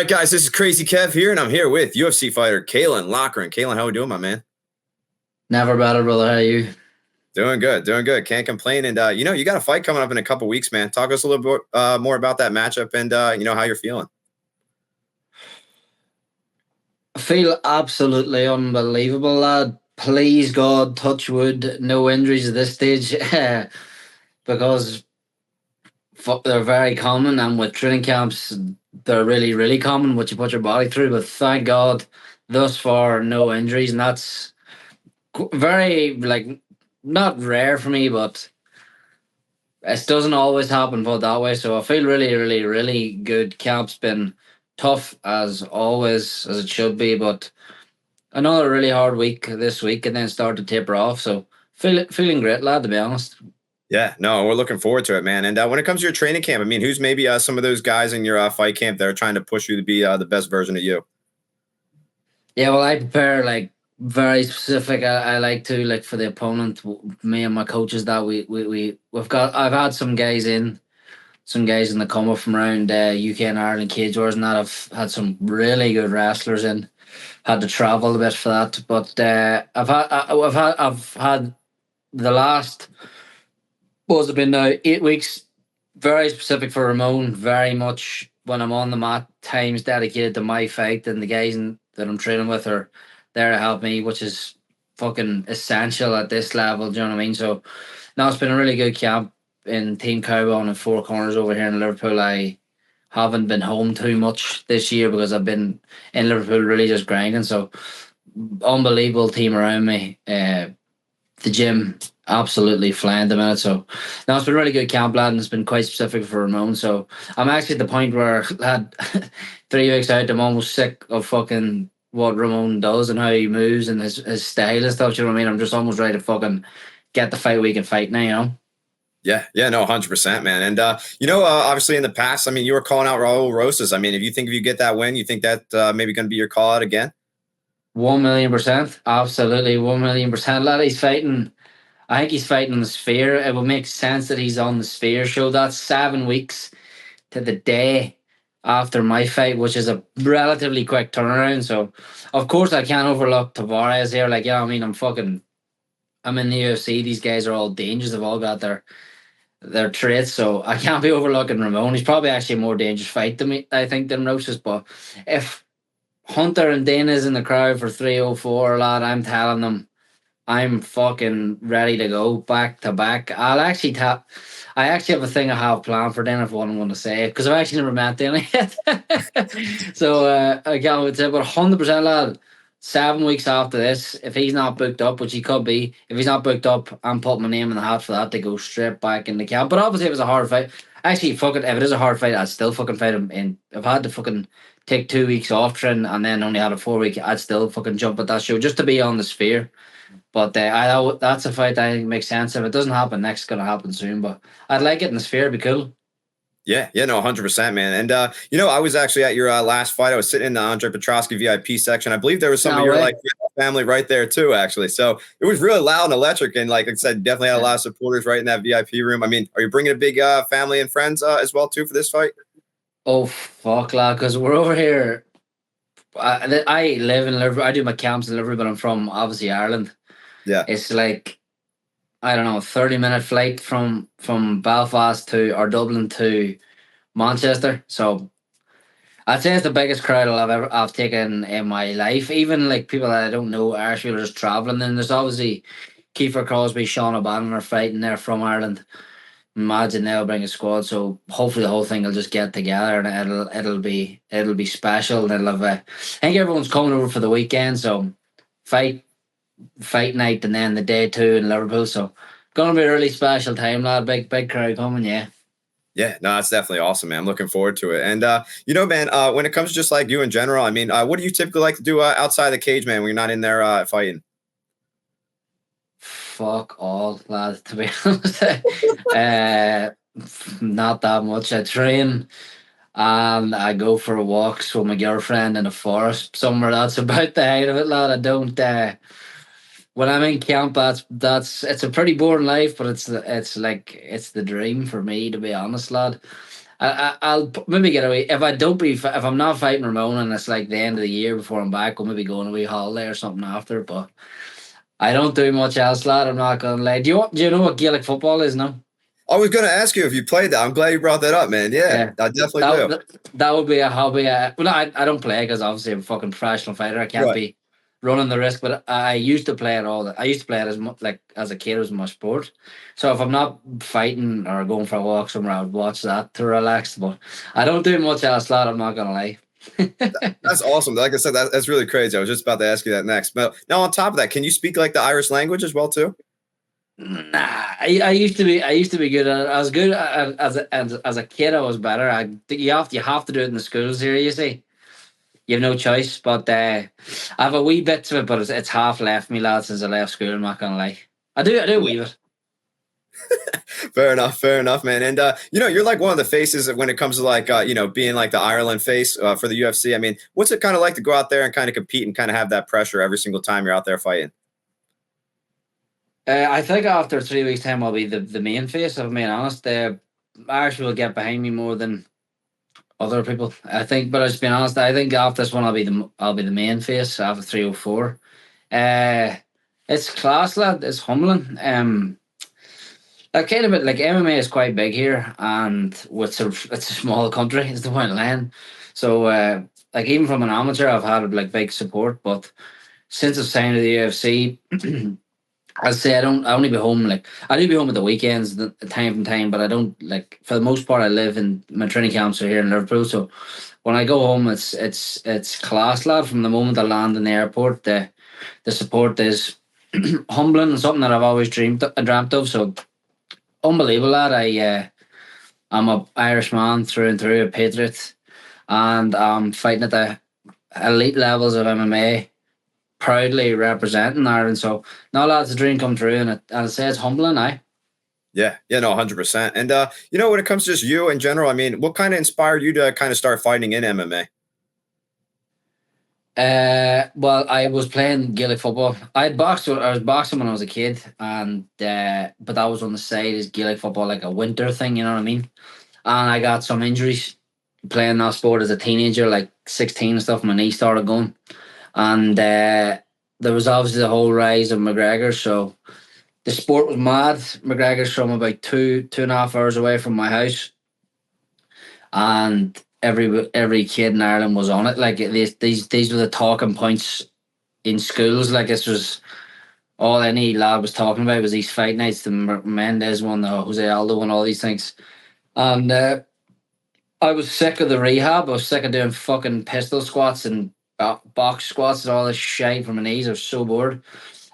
right, guys, this is Crazy Kev here, and I'm here with UFC fighter Caolan Loughran. Caolan, how we doing, my man? Never better, brother. How are you? Doing good, doing good. Can't complain. And you got a fight coming up in a couple weeks, man. Talk to us a little bit more about that matchup and how you're feeling. I feel absolutely unbelievable, lad. Please, God, touch wood, no injuries at this stage, because they're very common, and with training camps, they're really, really common. What you put your body through, but thank God, thus far, no injuries, and that's very not rare for me, but it doesn't always happen put that way. So I feel really, really, really good. Camp's been tough as always, as it should be, but another really hard week this week, and then start to taper off. So feeling great, lad. To be honest. Yeah, no, we're looking forward to it, man. And when it comes to your training camp, I mean, who's maybe some of those guys in your fight camp that are trying to push you to be the best version of you? Yeah, well, I prepare very specific. I like to for the opponent. Me and my coaches that we've got. I've had some guys in the come up from around UK and Ireland cage wars, and that I've had some really good wrestlers in. Had to travel a bit for that, but I've had the last, what has it been now, 8 weeks, very specific for Ramon. Very much when I'm on the mat, times dedicated to my fight, and the guys that I'm training with are there to help me, which is fucking essential at this level. Do you know what I mean? So now it's been a really good camp in Team Caolan and Four Corners over here in Liverpool. I haven't been home too much this year because I've been in Liverpool really just grinding. So unbelievable team around me. The gym absolutely flying at the minute. So now it's been a really good camp, lad, and it's been quite specific for Ramon. So I'm actually at the point where, lad, 3 weeks out, I'm almost sick of fucking what Ramon does and how he moves and his style and stuff. Do you know what I mean? I'm just almost ready to fucking get the fight week and fight now, you know? Yeah, no, 100%, man. And obviously in the past, I mean, you were calling out Raul Rosas. I mean, if you get that win, you think that maybe going to be your call out again? 1,000,000%, absolutely 1,000,000%. Lad, he's fighting. I think he's fighting on the Sphere. It would make sense that he's on the Sphere show. That's 7 weeks to the day after my fight, which is a relatively quick turnaround. So, of course, I can't overlook Tavares here. I mean, I'm in the UFC. These guys are all dangerous. They've all got their traits, so I can't be overlooking Ramon. He's probably actually a more dangerous fight to me, I think, than Rosas. But if Hunter and Dana's in the crowd for 304, lad, I'm telling them I'm fucking ready to go back to back. I'll actually tap. I actually have a thing I have planned for Dana, for what I'm going to say, because I've actually never met Dana yet. So I can't wait to say, but 100%, lad. 7 weeks after this, if he's not booked up, which he could be, if he's not booked up, I'm putting my name in the hat for that to go straight back in the camp. But obviously, if it's a hard fight, actually, fuck it. If it is a hard fight, I'd still fucking fight him. And I've had to fucking take 2 weeks off training and then only had a 4 week, I'd still fucking jump at that show just to be on the Sphere. But that's a fight I think makes sense. If it doesn't happen next, it's going to happen soon. But I'd like it in the Sphere. It'd be cool. Yeah, no, 100%, man. And I was actually at your last fight. I was sitting in the Andre Petrosky VIP section. I believe there was some of your family right there too, actually. So it was really loud and electric, and like I said, definitely had a lot of supporters right in that VIP room. I mean, are you bringing a big family and friends as well too for this fight? Oh fuck, lad! Because we're over here. I live in Liverpool. I do my camps in Liverpool, but I'm from obviously Ireland. Yeah, it's like, I don't know, 30-minute flight from Belfast or Dublin to Manchester. So I'd say it's the biggest crowd I've taken in my life. Even like people that I don't know, Irish people are just traveling. And there's obviously Kiefer Crosby, Sean O'Bannon are fighting there from Ireland. Imagine they'll bring a squad. So hopefully the whole thing will just get together and it'll be special. And I think everyone's coming over for the weekend. So fight night and then the day two in Liverpool. So gonna be a really special time, lad. Big crowd coming, yeah. Yeah, no, that's definitely awesome, man. I'm looking forward to it. And man, when it comes to just like you in general, I mean, what do you typically like to do outside the cage, man, when you're not in there fighting? Fuck all, lad, to be honest. Not that much. I train and I go for walks with my girlfriend in a forest somewhere. That's about the height of it, lad. I don't when I'm in camp, that's it's a pretty boring life, but it's the dream for me, to be honest, lad. I'll maybe get away if I don't be if I'm not fighting Ramon and it's like the end of the year before I'm back. We'll maybe go on a wee holiday or something after. But I don't do much else, lad. I'm not gonna lie. Do you know what Gaelic football is? No. I was going to ask you if you played that. I'm glad you brought that up, man. Yeah, Yeah, I definitely that do. that would be a hobby. Well, I don't play because obviously I'm a fucking professional fighter. I can't Right. be running the risk. But I used to play it all. I used to play it as much like as a kid. It was my sport. So if I'm not fighting or going for a walk somewhere, I would watch that to relax. But I don't do much else, lad. I'm not gonna lie. That's awesome. Like I said, that's really crazy. I was just about to ask you that next. But now on top of that, can you speak like the Irish language as well too? Nah, I used to be good at it. I was good as a kid. I was better. You have to do it in the schools here. You see. You have no choice, but I have a wee bit to it, but it's half left me, lad, since I left school. I'm not gonna lie. I do a wee bit. Fair enough, man. And you're like one of the faces when it comes to like being like the Ireland face for the UFC. I mean, what's it kind of like to go out there and kind of compete and kind of have that pressure every single time you're out there fighting? I think after 3 weeks' time, I'll be the main face. If I'm being honest, Irish will get behind me more than other people. I think, but just being honest, I think after this one, I'll be the main face after 304. It's class, lad. It's humbling. Like kind of bit like MMA is quite big here, and it's a small country. Is the point of land. So like even from an amateur, I've had like big support. But since I've signed to the UFC, I say I only be home like I do be home at the weekends, time from time. But I don't like for the most part. I live in my training camps are here in Liverpool. So when I go home, it's class, lad. From the moment I land in the airport, the support is humbling and something that I've always dreamt of. So unbelievable, lad. I'm a Irish man through and through, a patriot, and I'm fighting at the elite levels of MMA, proudly representing Ireland. So, no, lads, a dream come true, and I say it's humbling, aye. Yeah, no, 100%. And when it comes to just you in general, I mean, what kind of inspired you to kind of start fighting in MMA? Well, I was playing Gaelic football. I was boxing when I was a kid, and but that was on the side as Gaelic football, like a winter thing. You know what I mean? And I got some injuries playing that sport as a teenager, like 16 and stuff. My knee started going, and there was obviously the whole rise of McGregor. So the sport was mad. McGregor's from about 2.5 hours away from my house, and every kid in Ireland was on it. Like these were the talking points in schools. Like this was all any lad was talking about was these fight nights, the Mendes one, the Jose Aldo one, all these things. And I was sick of the rehab. I was sick of doing fucking pistol squats and box squats and all this shit for my knees. I was so bored.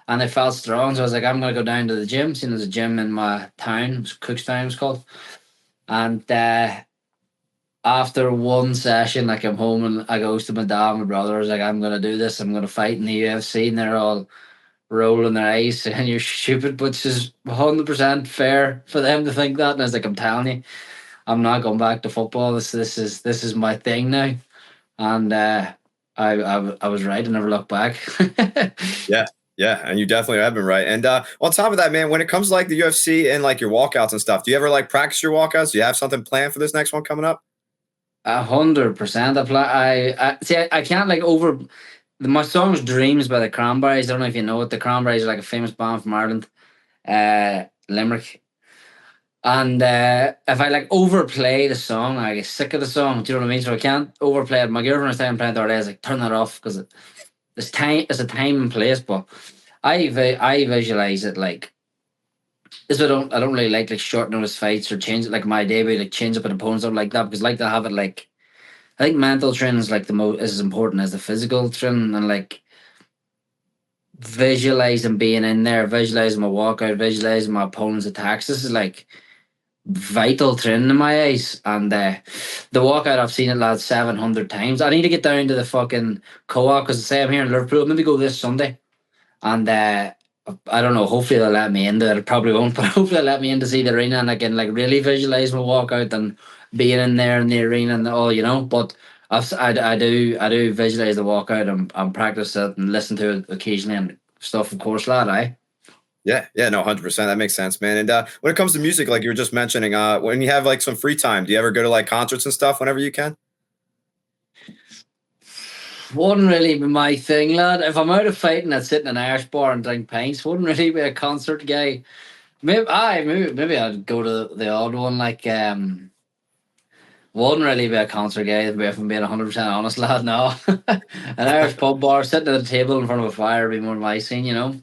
And I felt strong. So I was like, I'm going to go down to the gym. Seeing there's a gym in my town. It was Cookstown, it was called. And after one session, I came home and I goes to my dad and my brother. I was like, I'm going to do this. I'm going to fight in the UFC. And they're all rolling their eyes and you're stupid, which is 100% fair for them to think that. And I was like, I'm telling you. I'm not going back to football. This is my thing now, and I was right. I never looked back. Yeah, yeah, and you definitely have been right. And on top of that, man, when it comes to like the UFC and like your walkouts and stuff, do you ever like practice your walkouts? Do you have something planned for this next one coming up? 100%. I see. I can't like over. My song's "Dreams" by the Cranberries. I don't know if you know it. The Cranberries are like a famous band from Ireland, Limerick. And if I like overplay the song, I get sick of the song. Do you know what I mean? So I can't overplay it. My girlfriend was saying playing the other day, I was like, turn that off because there's time. It's a time and place. But I visualize it like this. I don't really like short notice fights or change it like my debut, like change up an opponent something like that because I like to have it like I think mental training is like the most is as important as the physical training and like visualizing being in there, visualizing my walkout, visualizing my opponent's attacks. This is like vital training in my eyes. And the walkout, I've seen it, lads, 700 times. I need to get down to the fucking co-op because I say I'm here in Liverpool. Maybe go this Sunday. And I don't know. Hopefully they'll let me in. They probably won't, but hopefully they'll let me in to see the arena and I can like really visualize my walkout and being in there in the arena and all, you know. But I do visualize the walkout and practice it and listen to it occasionally and stuff. Of course, lad. Yeah, no, 100%. That makes sense, man. And when it comes to music, like you were just mentioning, when you have like some free time, do you ever go to like concerts and stuff whenever you can? Wouldn't really be my thing, lad. If I'm out of fighting, I'd sit in an Irish bar and drink pints. Wouldn't really be a concert guy. Maybe I'd go to the odd one. Like wouldn't really be a concert guy. If I'm being 100% honest, lad. No, an Irish pub bar, sitting at a table in front of a fire, would be more my scene. You know.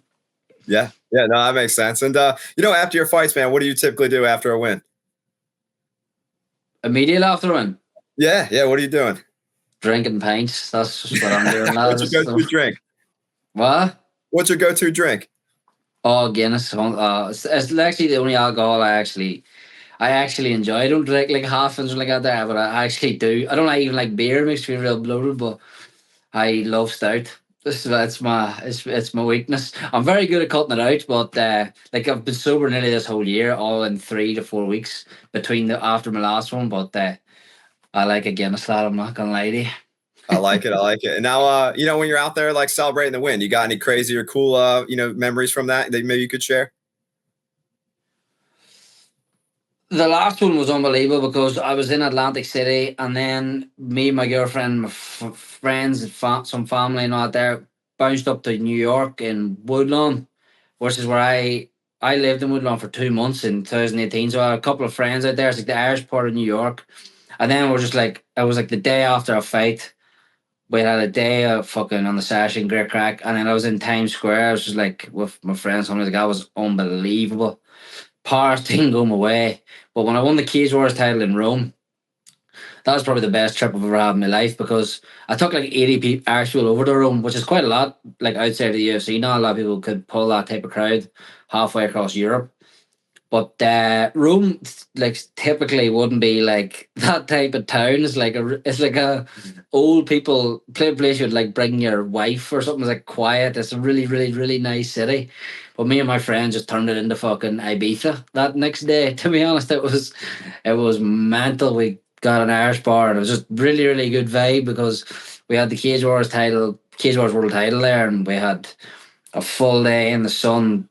Yeah, no, that makes sense. And after your fights, man, what do you typically do after a win? Immediate after one, Yeah, what are you doing? drinking pints. That's just what I'm doing, lad. What's your go-to drink? What? What's your go-to drink? Oh, Guinness. It's actually the only alcohol I actually enjoy. I don't drink like half and like that, but I actually do. I don't like even like beer. It makes me real bloated, but I love stout. It's my weakness. I'm very good at cutting it out, but like I've been sober nearly this whole year, all in 3 to 4 weeks between the after my last one. But I like a Guinness, lad. I'm not gonna lie to you. I like it. I like it. And now, when you're out there like celebrating the win, you got any crazy or cool, memories from that maybe you could share? The last one was unbelievable because I was in Atlantic City, and then me, my girlfriend, my friends, some family, and all there bounced up to New York in Woodlawn, which is where I lived in Woodlawn for 2 months in 2018. So I had a couple of friends out there. It's like the Irish part of New York, and then we're just like it was like the day after a fight. We had a day of fucking on the sash and great crack, and then I was in Times Square. I was just like with my friends. Something like that was unbelievable. Partying going away. But when I won the Keys Wars title in Rome, that was probably the best trip I've ever had in my life because I took like 80 people actual over to Rome, which is quite a lot. Like outside of the UFC, not a lot of people could pull that type of crowd halfway across Europe. But Rome, like typically wouldn't be like that type of town. It's like a old people place you'd like bring your wife or something. It's like quiet. It's a really really really nice city. But me and my friends just turned it into fucking Ibiza that next day. To be honest, it was mental. We got an Irish bar and it was just really really good vibe because we had the Cage Wars world title there, and we had a full day in the sun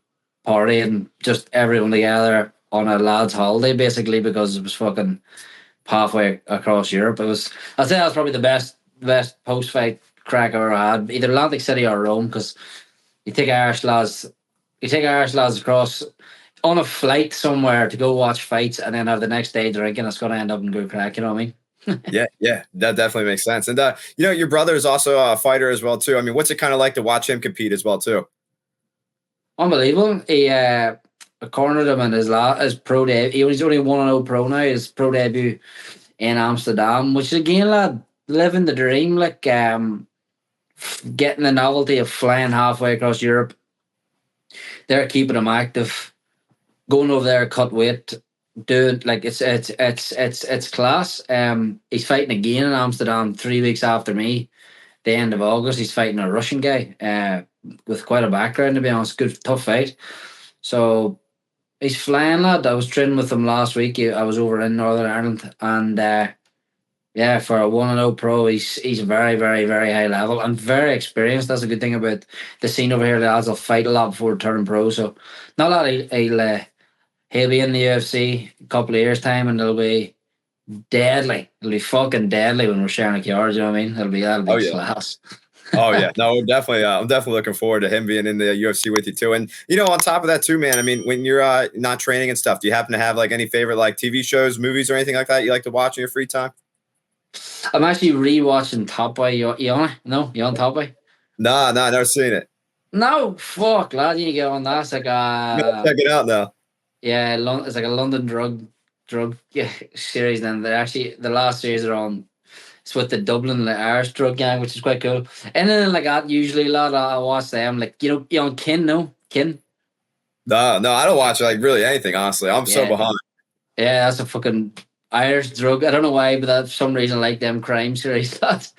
partying, just everyone together on a lad's holiday basically because it was fucking halfway across Europe. I'd say that was probably the best post fight crack I ever had, either Atlantic City or Rome, because you take Irish lads you take Irish lads across on a flight somewhere to go watch fights and then have the next day drinking, it's gonna end up in good crack, you know what I mean? Yeah, that definitely makes sense. And your brother is also a fighter as well too. I mean, what's it kind of like to watch him compete as well too? Unbelievable. He cornered him in his pro debut. He's only 1-0 pro now. His pro debut in Amsterdam, which is again, lad, living the dream. Like getting the novelty of flying halfway across Europe. They're keeping him active. Going over there, cut weight, doing like it's class. He's fighting again in Amsterdam 3 weeks after me. The end of August, he's fighting a Russian guy. With quite a background, to be honest. Good, tough fight. So he's flying, lad. I was training with him last week. I was over in Northern Ireland, and yeah, for a 1-0 pro, he's very, very, very high level and very experienced. That's a good thing about the scene over here. The lads will fight a lot before turning pro. So not a lot. He'll be in the UFC a couple of years time, and it'll be deadly. It'll be fucking deadly when we're sharing a yard. You know what I mean? That'll be Oh yeah. class. Oh yeah, no, I'm definitely looking forward to him being in the UFC with you too. And on top of that too, man. I mean, when you're not training and stuff, do you happen to have like any favorite like TV shows, movies, or anything like that you like to watch in your free time? I'm actually rewatching Top Boy. You on it? No, you on Top Boy? Nah, never seen it. No, fuck, lad, you need to get on that. It's like I'm gonna check it out now. yeah, it's like a London drug yeah, series. And they're actually the last series are on. It's with the Dublin the Irish drug gang, which is quite cool. And then like that, usually, lad, I watch them. Like Kin, no Kin. No, I don't watch like really anything. Honestly, I'm so Yeah, behind. yeah, that's a fucking Irish drug. I don't know why, but that for some reason I like them crime series. That's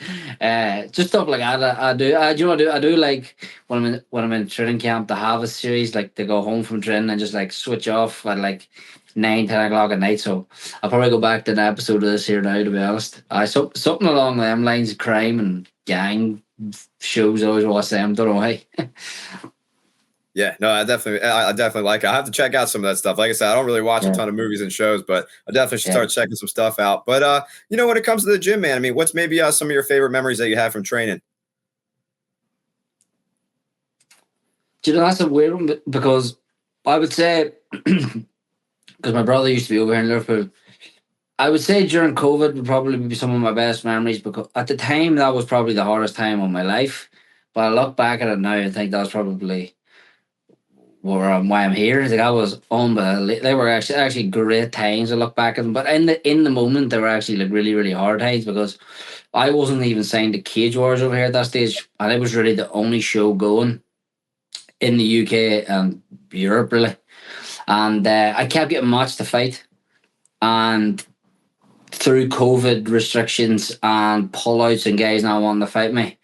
just stuff like that. I do. Do you know what I do? I do like when I'm in training camp to have a series like to go home from training and just like switch off at like 9, 10 o'clock at night. So I'll probably go back to an episode of this here now. To be honest, something along them lines, crime and gang shows. I always watch them. Don't know why. Yeah, no, I definitely like it. I have to check out some of that stuff. Like I said, I don't really watch a Yeah, ton of movies and shows, but I definitely should yeah. start checking some stuff out. But when it comes to the gym, man, I mean, what's maybe some of your favorite memories that you have from training? Do you know that's a weird one because I would say because my brother used to be over here in Liverpool. I would say during COVID would probably be some of my best memories because at the time that was probably the hardest time of my life. But I look back at it now and think that was probably why I'm here. Like that was unbelievable. They were actually great times. I look back at them, but in the moment they were actually like really really hard times because I wasn't even signed to Cage Wars over here at that stage, and it was really the only show going in the UK and Europe really. And I kept getting matched to fight, and through COVID restrictions and pullouts and guys not wanting to fight me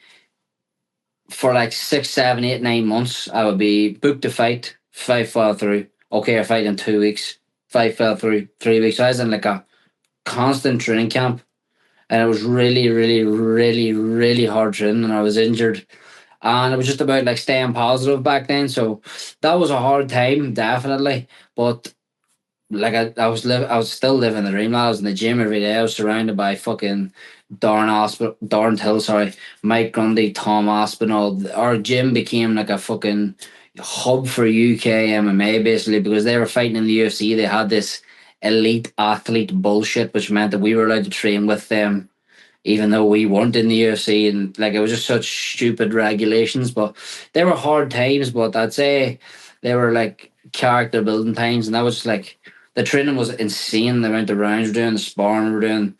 for like 6, 7, 8, 9 months, I would be booked to fight. Five fell through. Okay, I fight in 2 weeks. Five fell through 3 weeks. So I was in like a constant training camp, and it was really, really, really, really hard training. And I was injured, and it was just about like staying positive back then. So that was a hard time, definitely. But like I was still living the dream. I was in the gym every day. I was surrounded by fucking Darren Till, sorry, Mike Grundy, Tom Aspinall. Our gym became like a fucking hub for UK MMA basically because they were fighting in the UFC. They had this elite athlete bullshit, which meant that we were allowed to train with them even though we weren't in the UFC, and like it was just such stupid regulations. But they were hard times, but I'd say they were like character building times, and that was just like the training was insane. The amount of rounds we're doing, the sparring we're doing,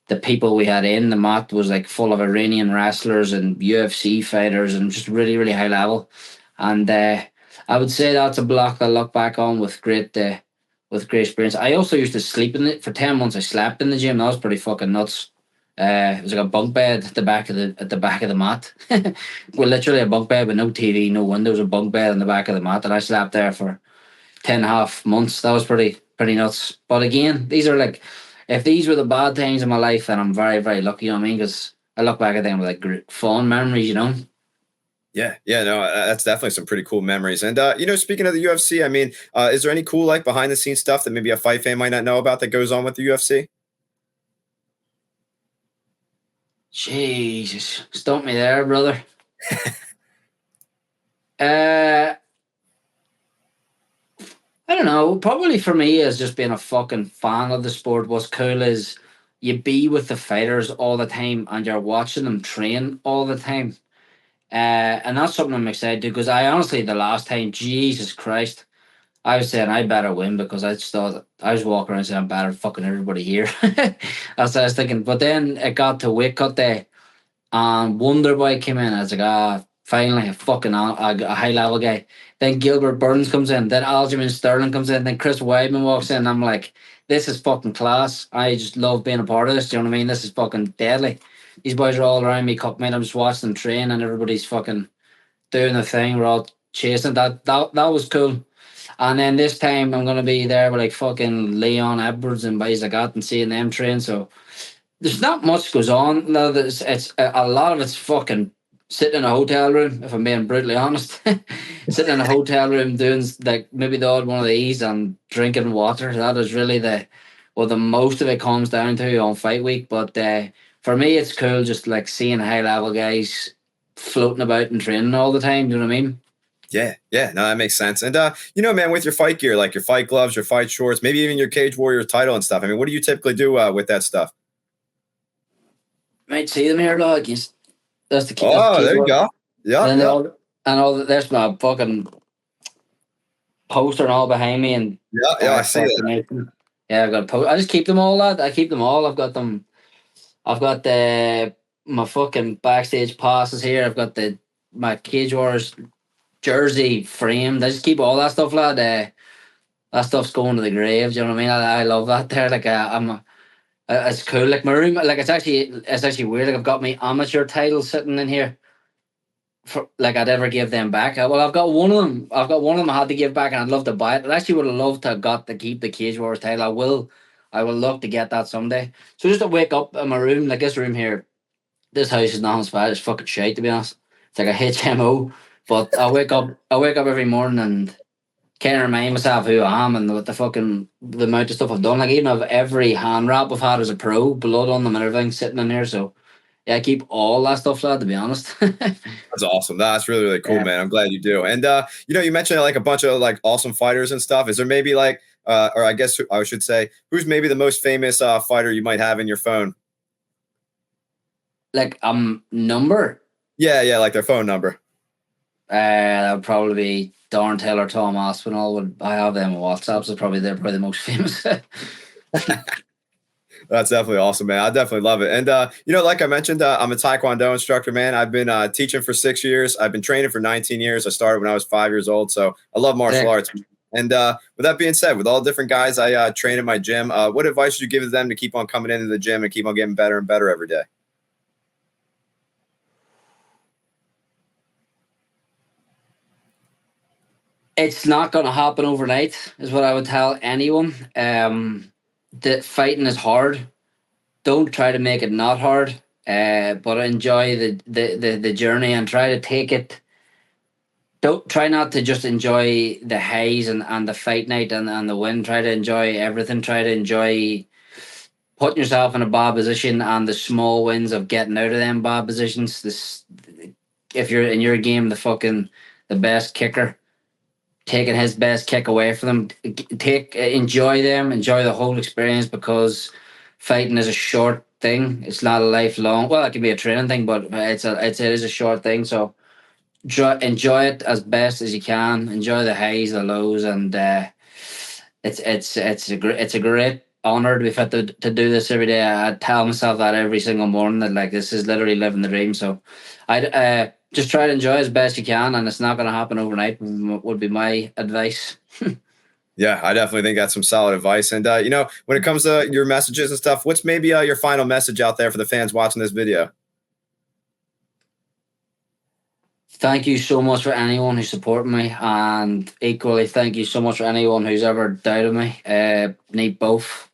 the people we had in the mat was like full of Iranian wrestlers and UFC fighters, and just really really high level. And I would say that's a block I look back on with great experience. I also used to sleep in it for 10 months. I slept in the gym. That was pretty fucking nuts. It was like a bunk bed at the back of the mat. Well, literally a bunk bed with no TV, no windows, a bunk bed on the back of the mat, and I slept there for 10.5 months. That was pretty nuts. But again, these are like, if these were the bad times in my life, then I'm very very lucky. You know what I mean? Because I look back at them with like great, fun memories. You know. Yeah, yeah, no, that's definitely some pretty cool memories. And speaking of the UFC, I mean, is there any cool like behind the scenes stuff that maybe a fight fan might not know about that goes on with the UFC? Jesus, stump me there, brother. Uh, I don't know. Probably for me, as just being a fucking fan of the sport, what's cool is you be with the fighters all the time and you're watching them train all the time. And that's something I'm excited to because I honestly, the last time, Jesus Christ, I was saying I better win because I just thought I was walking around saying I'm better than fucking everybody here. That's what I was thinking. But then it got to weight cut day and Wonder Boy came in. I was like, finally, a high level guy. Then Gilbert Burns comes in. Then Aljamain Sterling comes in. Then Chris Weidman walks in. I'm like, this is fucking class. I just love being a part of this. Do you know what I mean? This is fucking deadly. These boys are all around me, cup mate. I'm just watching them train, and everybody's fucking doing the thing. We're all chasing. That was cool. And then this time I'm gonna be there with like fucking Leon Edwards and boys like that and seeing them train. So there's not much goes on. No, it's a lot of it's fucking sitting in a hotel room. If I'm being brutally honest, sitting in a hotel room doing like maybe the odd one of these and drinking water. That is really the most of it comes down to on fight week. But for me, it's cool just like seeing high level guys floating about and training all the time. You know what I mean? Yeah, yeah, no, that makes sense. And man, with your fight gear, like your fight gloves, your fight shorts, maybe even your Cage Warrior title and stuff. I mean, what do you typically do with that stuff? Might see them here, dog. That's the Oh, cage there you word. go. And Yeah, then they yeah, all and all there's my fucking poster and all behind me and yeah, yeah. I see that. yeah, I've got a post. I just keep them all, lad. I keep them all. I've got them. I've got my fucking backstage passes here. I've got my Cage Wars jersey framed. I just keep all that stuff, lad. That stuff's going to the grave. Do you know what I mean? I love that. There, like it's cool. Like my room, like it's actually weird. Like I've got my amateur title sitting in here for like I'd ever give them back. Well, I've got one of them. I've got one of them I had to give back, and I'd love to buy it. I actually would have loved to have got to keep the Cage Wars title. I will love to get that someday. So just to wake up in my room, like this room here, this house is nothing special. It's fucking shite to be honest. It's like a HMO. But I wake up every morning and can't remind myself who I am and what the amount of stuff I've done. Like even of every hand wrap I've had as a pro, blood on them and everything sitting in here. So yeah, I keep all that stuff, lad, to be honest. That's awesome. That's really, really cool, Yeah. man. I'm glad you do. And you mentioned like a bunch of like awesome fighters and stuff. Is there maybe like or I guess I should say, who's maybe the most famous fighter you might have in your phone? Like number. Yeah, like their phone number. That would probably be Darren Taylor, Tom Aspinall. Would I have them on WhatsApp? So they're probably the most famous. That's definitely awesome, man. I definitely love it. And like I mentioned, I'm a Taekwondo instructor, man. I've been teaching for 6 years. I've been training for 19 years. I started when I was 5 years old, so I love martial arts. And with that being said, with all the different guys I train in my gym, what advice would you give to them to keep on coming into the gym and keep on getting better and better every day? It's not going to happen overnight, is what I would tell anyone. The fighting is hard. Don't try to make it not hard, but enjoy the journey and try to take it. Don't try not to just enjoy the highs and the fight night and the win. Try to enjoy everything. Try to enjoy putting yourself in a bad position and the small wins of getting out of them bad positions. If you're in your game, the best kicker, taking his best kick away from them. Enjoy them, enjoy the whole experience, because fighting is a short thing. It's not a lifelong. Well, it can be a training thing, but it is a short thing. So enjoy it as best as you can. Enjoy the highs, the lows, and it's a great honor to be fit to do this every day. I tell myself that every single morning, that like this is literally living the dream. So I just try to enjoy as best you can, and it's not going to happen overnight. Would be my advice. Yeah, I definitely think that's some solid advice. And when it comes to your messages and stuff, what's maybe your final message out there for the fans watching this video? Thank you so much for anyone who's supporting me, and equally thank you so much for anyone who's ever doubted me. Need both.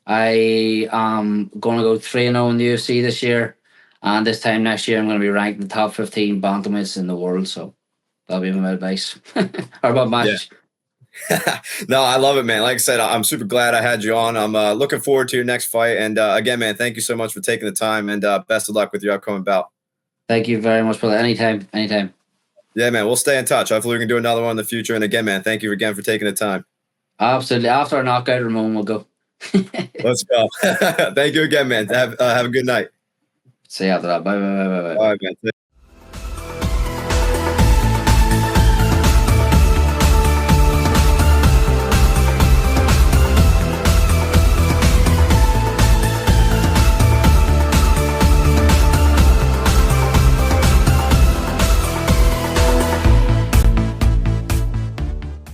I am going to go 3-0 in the UFC this year, and this time next year I'm going to be ranked in the top 15 bantamweights in the world. So that'll be my advice. Or about match. Yeah. No, I love it, man. Like I said, I'm super glad I had you on. I'm looking forward to your next fight. And again, man, thank you so much for taking the time, and best of luck with your upcoming bout. Thank you very much, brother. Anytime. Yeah, man, we'll stay in touch. Hopefully we can do another one in the future. And again, man, thank you again for taking the time. Absolutely. After our knockout, Ramon will go. Let's go. Thank you again, man. Have a good night. See you after that. Bye. All right, man.